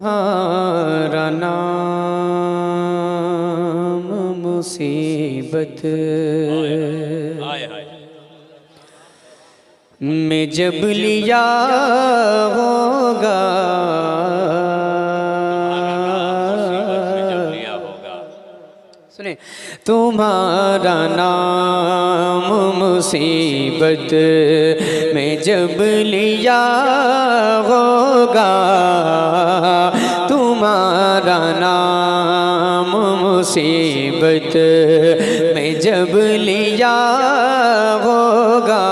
तुम्हारा नाम मुसीबत में जब लिया होगा, सुने, तुम्हारा नाम मुसीबत में जब लिया होगा, तुम्हारा नाम मुसीबत में जब लिया होगा,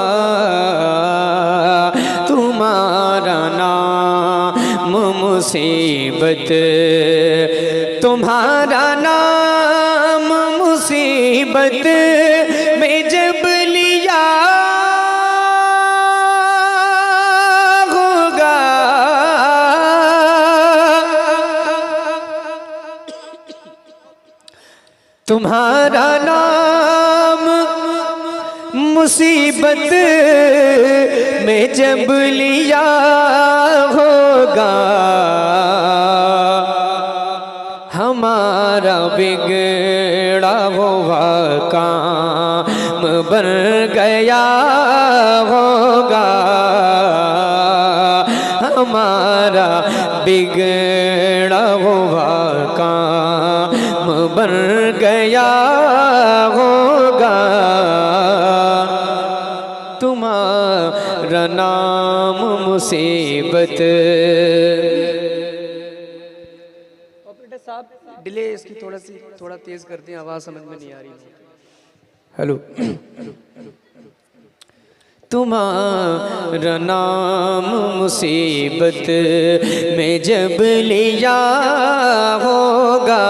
तुम्हारा नाम मुसीबत, तुम्हारा नाम मुसीबत में जब लिया होगा, तुम्हारा नाम मुसीबत में जब लिया होगा, हमारा बिगड़ा हुआ काम बन गया होगा, हमारा बिगड़ा हुआ काम बन गया होगा, तुम्हारा नाम मुसीबत। डिले इसकी थोड़ा तेज करते हैं, आवाज समझ में नहीं आ रही। हेलो, तुम्हारा नाम मुसीबत में जब लिया होगा,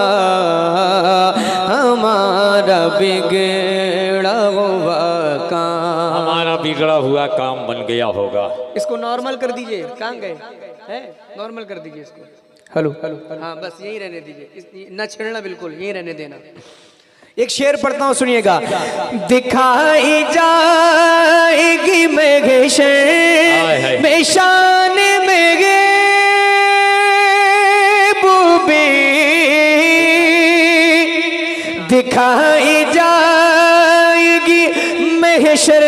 हमारा बिगड़ा हुआ काम, हमारा बिगड़ा हुआ काम बन गया होगा। इसको नॉर्मल कर दीजिए, कहाँ गए हैं, नॉर्मल कर दीजिए इसको। हेलो, हाँ बस यही रहने दीजिए, न छेड़ना, बिल्कुल यही रहने देना। एक शेर पढ़ता हूँ, सुनिएगा। दिखाई जाएगी महशर में शान मेरे बूबी, दिखाई जाएगी महशर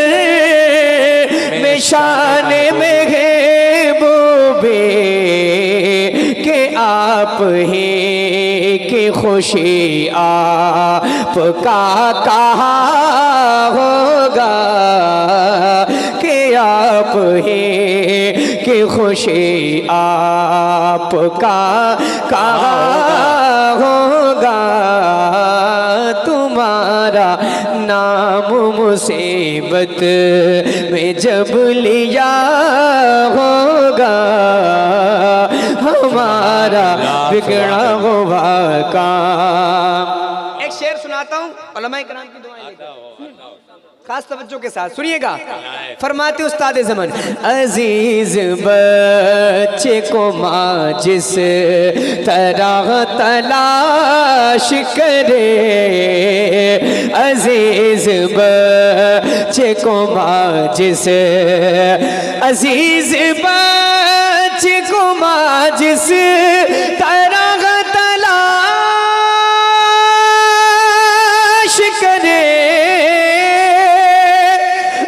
में शान मेरे बूबी, के आप ही की खुशी आपका कहा होगा, कि आप ही की खुशी आपका कहा होगा, तुम्हारा नाम मुसीबत में जब लिया होगा, हमारा बिगड़ा हुआ काम। एक शेर सुनाता हूँ, उलमाए किराम की दुआएं लेकर, खास तवज्जो के साथ सुनिएगा। फरमाते उस्ताद ज़मान, अजीज बच्चे को माँ जिस तरह तलाश करे, अजीज बच्चे को माँ जिस, अजीज बच्चे को माँ जिस तरह तलाश करे,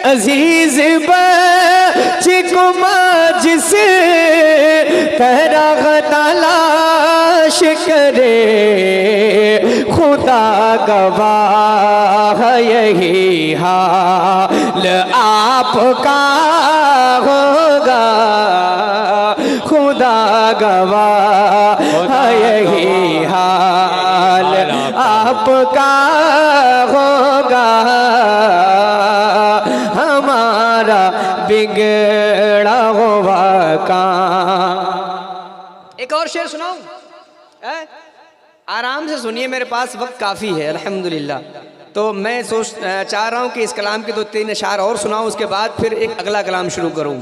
अजीज बच्चे को माँ जिस तरह तलाश करे, खुदा गवाह यही हाल आपका होगा, खुदा गवाह यही हाल आपका होगा, हमारा बिगड़ा हुआ काम। एक और शेर सुनाऊं, आराम से सुनिए, मेरे पास वक्त काफ़ी है अल्हम्दुलिल्लाह। तो मैं चाह रहा हूँ कि इस कलाम के 2-3 अशार और सुनाऊं, उसके बाद फिर एक अगला कलाम शुरू करूँ।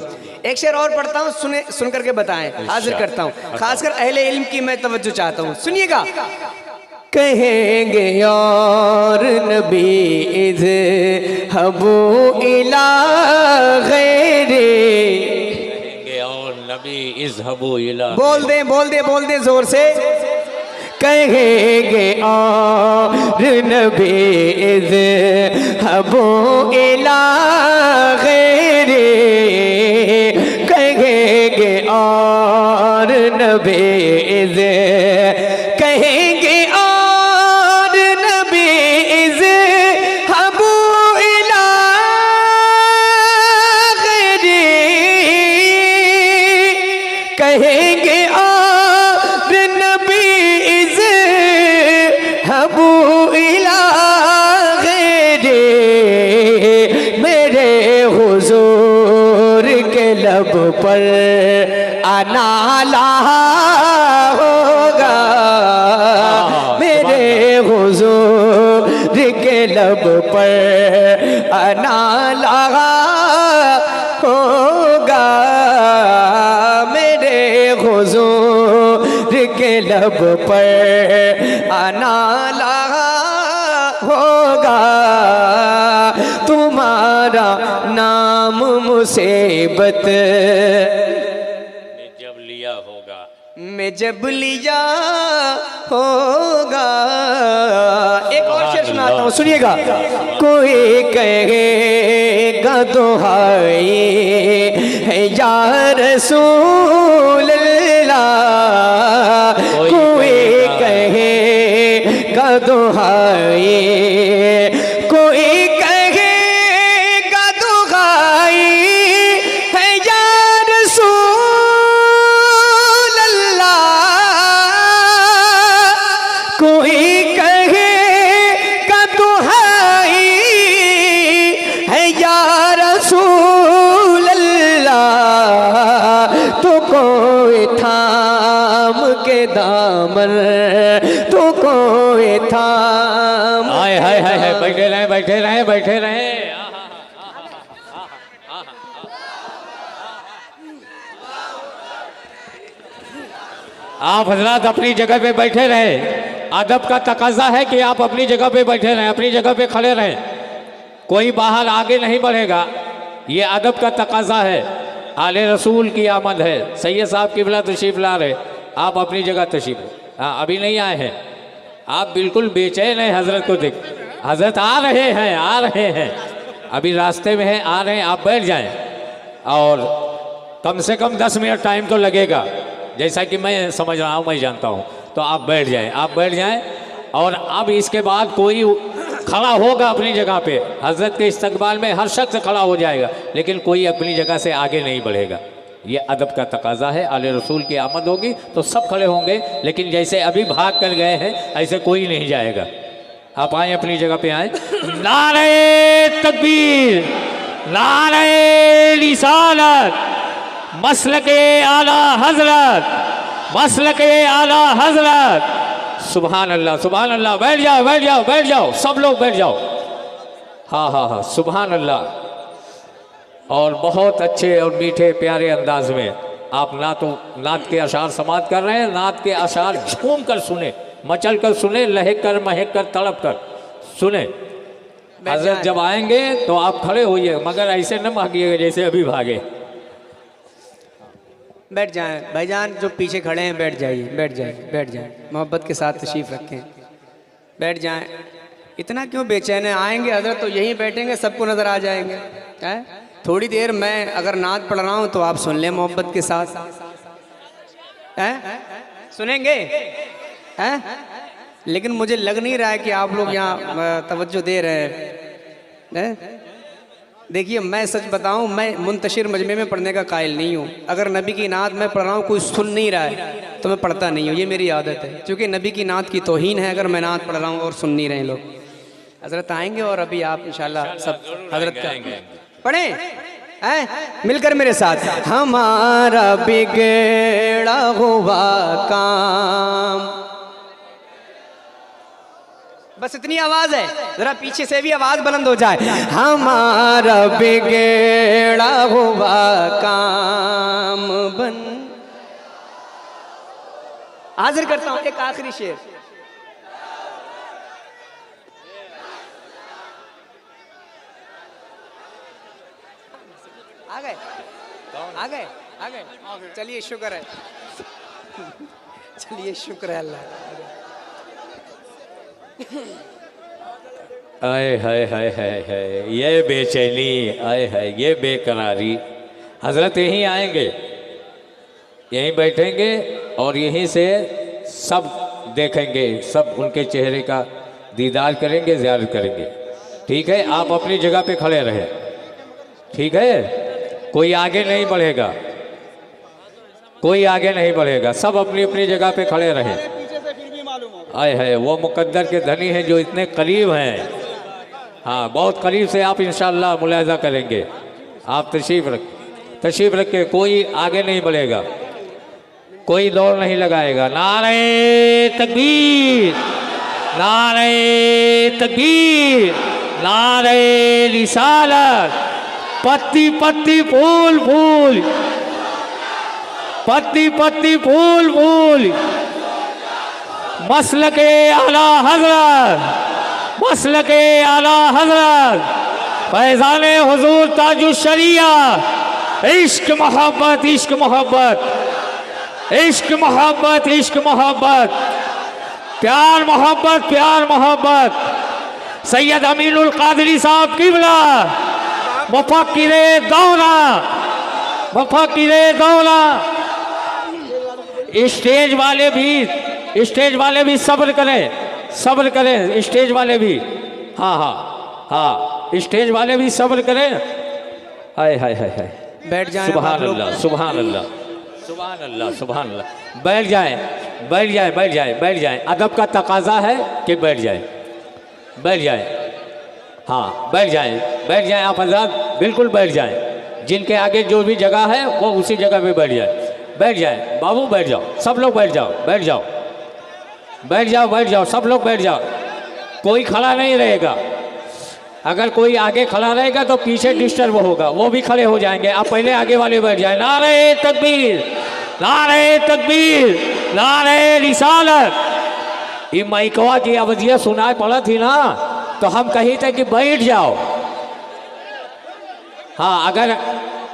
एक शेर और पढ़ता हूँ, सुन करके बताएं, हाजिर करता हूँ, खासकर अहले इल्म की मैं तवज्जो चाहता हूँ, सुनिएगा। कहेंगे और नबी इज़ हबू इला गैरे, और नबी इज़हबू इला, बोल दे जोर से। कहेंगे और नबी इज़हबू इला गैरे, कहेंगे और नबी कहेंगे और नबी इज़हबू इला गैरे, कहेंगे और नबी इज़हबू इला गैरे, मेरे हुजूर के लब पर आना लहा होगा, मेरे हुजूर के लब पर आना लहा होगा, मेरे हुजूर के लब पर आना लगा होगा, तुम्हारा नाम मुसीबत जब लिया होगा, मैं जब लिया होगा। एक और शेर सुनाता हूँ, सुनिएगा। कोई कहेगा दुहाई है या रसूल अल्लाह, कोई कहेगा दुहाई, कोई कहेगा दुहाई है या रसूल अल्लाह, कोई कहेगा दुहाई है या रसूल अल्लाह, तो कोई थाम के दामन, तो कोई थाम। हाय हाय हाय हाय, बैठे रहे बैठे रहे बैठे रहे। आप हजरात अपनी जगह पे बैठे रहे। अदब का तकाजा है कि आप अपनी जगह पे बैठे रहें, अपनी जगह पे खड़े रहें, कोई बाहर आगे नहीं बढ़ेगा। ये अदब का तकाजा है। आले रसूल की आमद है। सैयद साहब किबला तशरीफ ला रहे, आप अपनी जगह तशरीफ। हाँ, अभी नहीं आए हैं आप, बिल्कुल बेचैन हैं हजरत को देख। हजरत आ रहे हैं, अभी रास्ते में हैं, आ रहे हैं। आप बैठ जाएं और कम से कम 10 मिनट टाइम तो लगेगा, जैसा कि मैं समझ रहा हूँ, मैं जानता हूँ। तो आप बैठ जाएं, और अब इसके बाद कोई खड़ा होगा अपनी जगह पे। हजरत के इस्तकबाल में हर शख्स खड़ा हो जाएगा, लेकिन कोई अपनी जगह से आगे नहीं बढ़ेगा। ये अदब का तकाजा है। आले रसूल की आमद होगी तो सब खड़े होंगे, लेकिन जैसे अभी भाग कर गए हैं ऐसे कोई नहीं जाएगा। आप आए, अपनी जगह पे आए। नारे तकबीर, नारे रिसालत, मसलके आला हजरत, मसलके आला हजरत। सुभान अल्लाह, सुभान अल्लाह। बैठ जाओ, सब लोग बैठ जाओ। हाँ, सुभान अल्लाह। और बहुत अच्छे और मीठे प्यारे अंदाज में आप नात के अशार समात कर रहे हैं। नात के अशार झूम कर सुने, मचल कर सुने, लहक कर, महक कर, तड़प कर सुने। हजरत जब आएंगे तो आप खड़े होइए, मगर ऐसे न भागिएगा जैसे अभी भागे। बैठ जाएं भाईजान, जो पीछे खड़े हैं बैठ जाइए, मोहब्बत के साथ तशरीफ़ रखें, बैठ जाएं। इतना क्यों बेचैन है? आएंगे हजरत तो यहीं बैठेंगे, सबको नज़र आ जाएंगे। है थोड़ी देर मैं अगर नात पढ़ रहा हूँ तो आप सुन लें मोहब्बत के साथ। हैं सुनेंगे? हैं लेकिन मुझे लग नहीं रहा है कि आप लोग यहाँ तवज्जो दे रहे हैं। देखिए, मैं सच बताऊं, मैं मुंतशिर मजमे में पढ़ने का कायल नहीं हूँ। अगर नबी की नात मैं पढ़ रहा हूँ, कोई सुन नहीं रहा है तो मैं पढ़ता नहीं हूँ। ये मेरी आदत है, क्योंकि नबी की नात की तौहीन है अगर मैं नात पढ़ रहा हूँ और सुन नहीं रहे लोग। हजरत आएंगे और अभी आप इंशाल्लाह सब हजरत का पढ़ें हैं मिलकर मेरे साथ। हमारा बिगड़ा हुआ काम, बस इतनी आवाज है, जरा पीछे से भी आवाज बुलंद हो जाए। हमारा बिगड़ा हुआ काम बन। हाजिर करता हूं एक आखिरी शेर। आ गए आ गए? चलिए शुक्र है। चलिए शुक्र है अल्लाह। आए हाय हाय हाय हाय, ये बेचैनी, आए हाय ये बेकरारी। हजरत यहीं आएंगे, यहीं बैठेंगे और यहीं से सब देखेंगे, सब उनके चेहरे का दीदार करेंगे, ज़ियारत करेंगे। ठीक है, आप अपनी जगह पे खड़े रहें। ठीक है, कोई आगे नहीं बढ़ेगा, कोई आगे नहीं बढ़ेगा, सब अपनी अपनी जगह पे खड़े रहें। आए है वो मुकद्दर के धनी हैं जो इतने करीब हैं। हाँ, बहुत करीब से आप इंशाअल्लाह मुलाहिज़ा करेंगे। आप तशरीफ़ रख के, कोई आगे नहीं बढ़ेगा, कोई दौड़ नहीं लगाएगा। नारे तकबीर, नारे तकबीर, नारे रिसालत। पत्ती पत्ती फूल फूल, पत्ती पत्ती फूल फूल। मसलके आला हजरत, मसलके आला हजरत, फैज़ाने हुजूर ताजुश शरिया। इश्क मोहब्बत, इश्क मोहब्बत, इश्क मोहब्बत, इश्क मोहब्बत, प्यार मोहब्बत, प्यार मोहब्बत। सैयद अमीनुल कादरी साहब किबला, मुफक्किरे दौला, मुफक्किरे दौला। स्टेज वाले भी सब्र करें, सब्र करें, स्टेज वाले भी। हाँ हाँ हाँ, स्टेज वाले भी सब्र करें। हाय हाय हाय हाय, बैठ जाएं। सुभान अल्लाह, सुभान अल्लाह, सुभान अल्लाह, सुभान अल्लाह। बैठ जाएं, बैठ जाएं, बैठ जाएं, बैठ जाएं। अदब का तकाजा है कि बैठ जाएं, बैठ जाएं। हाँ, बैठ जाएं, बैठ जाएं। आप हज़रात बिल्कुल बैठ जाएं। जिनके आगे जो भी जगह है वो उसी जगह पे बैठ जाए, बैठ जाए। बाबू बैठ जाओ, सब लोग बैठ जाओ, बैठ जाओ, बैठ जाओ, बैठ जाओ, सब लोग बैठ जाओ। कोई खड़ा नहीं रहेगा, अगर कोई आगे खड़ा रहेगा तो पीछे डिस्टर्ब होगा, वो भी खड़े हो जाएंगे। आप पहले आगे वाले बैठ जाए। नारे तकबीर, नारे तकबीर, नारे रिसालत। ये माइकवा की आवाज़ियाँ सुनाई पड़ा थी ना, तो हम कही थे कि बैठ जाओ। हाँ, अगर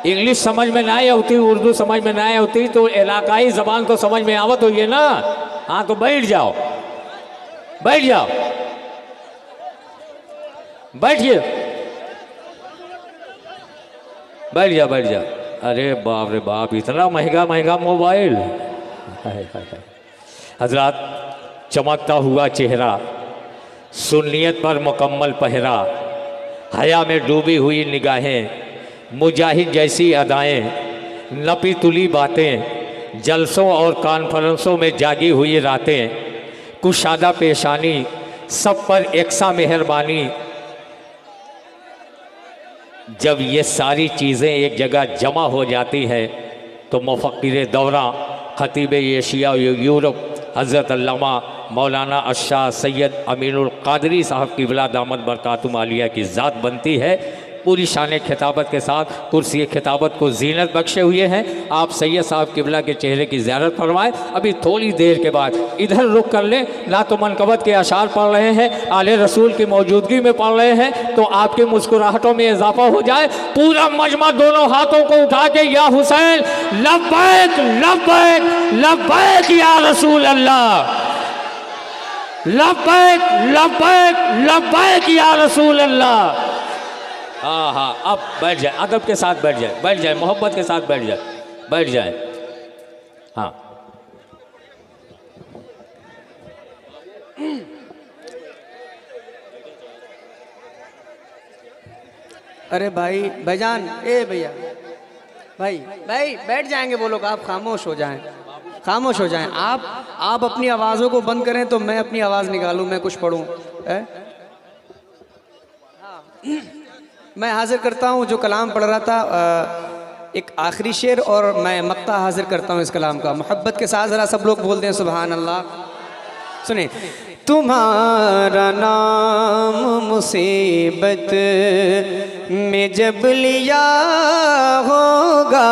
इंग्लिश समझ में ना आती, उर्दू समझ में ना आती, तो इलाकाई ज़बान तो समझ में आवत हुई है ना। हाँ, तो बैठ जाओ, बैठ जाओ, बैठिए, बैठ जाओ, बैठ जाओ। अरे बाप रे बाप, इतना महंगा महंगा मोबाइल। हजरात, चमकता हुआ चेहरा, सुन्नियत पर मुकम्मल पहरा, हया में डूबी हुई निगाहें, मुजाहिद जैसी अदाएं, नपी तुली बातें, जलसों और कॉन्फ्रेंसों में जागी हुई रातें, कुशादा पेशानी, सब पर एकसा मेहरबानी। जब ये सारी चीज़ें एक जगह जमा हो जाती है तो मुफक्किर दौरा, खतीब एशिया यूरोप, हज़रत अल्लामा मौलाना अशाह सैयद अमीनुल कादरी साहब क़िबला दामत बरकातुहू आलिया की ज़ात बनती है। पूरी शान खिताबत के साथ कुर्सी खिताबत को जीनत बख्शे हुए हैं। आप सैयद साहब क़िबला के चेहरे की ज़ियारत फरमाएँ। अभी थोड़ी देर के बाद इधर रुक कर लें, ना तो मनकबत के अशार पढ़ रहे हैं, आले रसूल की मौजूदगी में पढ़ रहे हैं, तो आपके मुस्कुराहटों में इजाफा हो जाए। पूरा मजमा दोनों हाथों को उठा के या हुसैन लब्बैक लब्बैक लब्बैक या रसूल अल्लाह, लब्बैक लब्बैक लब्बैक या रसूल अल्लाह। हाँ हाँ, अब बैठ जाए, अदब के साथ बैठ जाए, बैठ जाए, मोहब्बत के साथ बैठ जाए, बैठ जाए। हाँ, अरे भाई भाईजान, ए भैया, भाई भाई बैठ जाएंगे वो लोग, आप खामोश हो जाएं, खामोश हो जाएं। आप अपनी आवाज़ों को बंद करें तो मैं अपनी आवाज़ निकालूं, मैं कुछ पढ़ूं। मैं हाजिर करता हूँ जो कलाम पढ़ रहा था, एक आखिरी शेर, और मैं मक्ता हाजिर करता हूँ इस कलाम का। मोहब्बत के साथ ज़रा सब लोग बोलते हैं सुभान अल्लाह। सुने। तुम्हारा नाम मुसीबत में जब लिया होगा,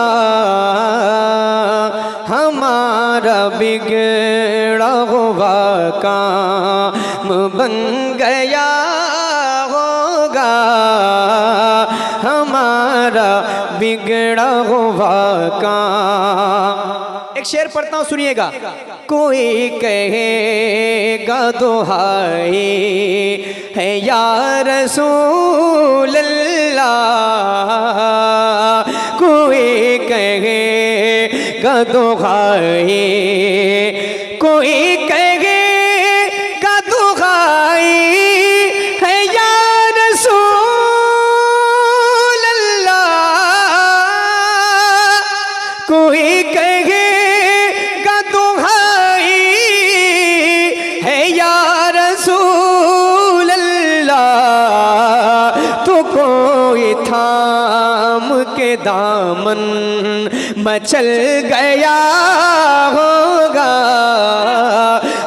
हमारा बिगड़ा हुआ काम बन गया होगा, हमारा बिगड़ा बिगड़ा हुआ काम। एक शेर पढ़ता हूँ, सुनिएगा। कोई कहेगा दुहाई है या रसूल अल्लाह, कोई कहेगा दुहाई, कोई कहेगा दुहाई है या रसूल अल्लाह, कोई कहेगा दुहाई है या रसूल अल्लाह, तो कोई थाम के दामन मचल गया होगा,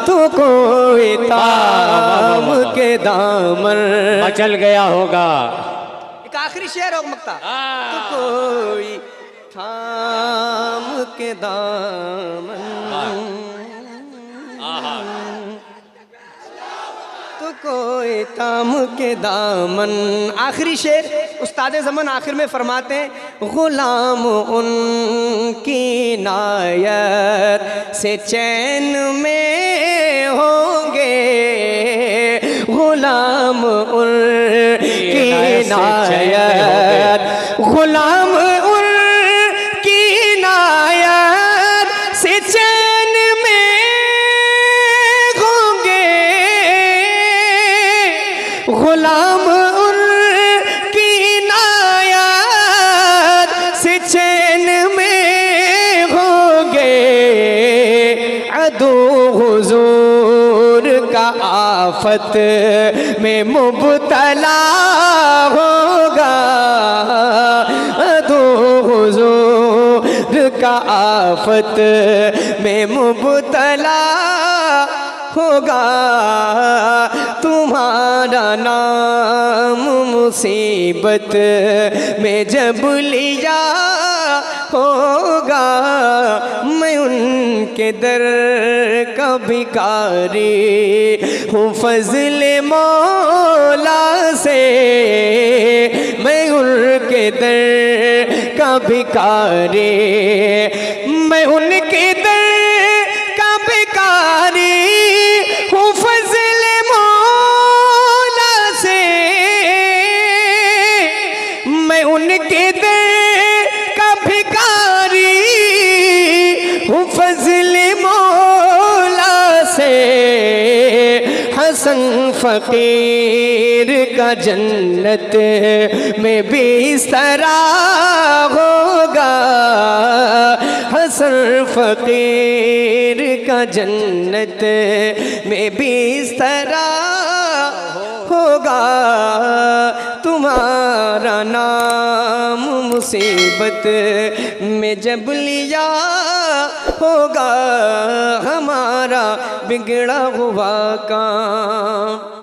तो कोई थाम के दामन मचल गया होगा। एक आखिरी शेर हो मक्ता। तो कोई थाम के दामन, तो कोई थाम के दामन। आखिरी शेर उस्ताद ज़मान आखिर में फरमाते हैं, गुलाम उनकी नायत से चैन में होंगे, गुलाम उनकी नायत, गुलाम उनकी नायत से चैन में होंगे, गुलाम उनकी नायत से चैन में होंगे, अदो हुजूर का आफत में मुब्तला होगा, अदो हुजूर का आफत में मुब्तला होगा, तुम्हारा नाम मुसीबत में जब लिया होगा, मैं उनके दर का भिखारी हूँ फज़ल मौला से, मैं उनके दर का भिखारी, मैं उनके दर का भिखारी हूँ फज़ल मौला से, मैं उनके दर का भिखारी हूँ फज़ल मौला से। हसन फ़कीर का जन्नत में बिस्तरा होगा, हसन फ़कीर का जन्नत में बिस्तरा होगा, तुम्हारा नाम मुसीबत में जब लिया होगा, हमारा बिगड़ा हुआ काम।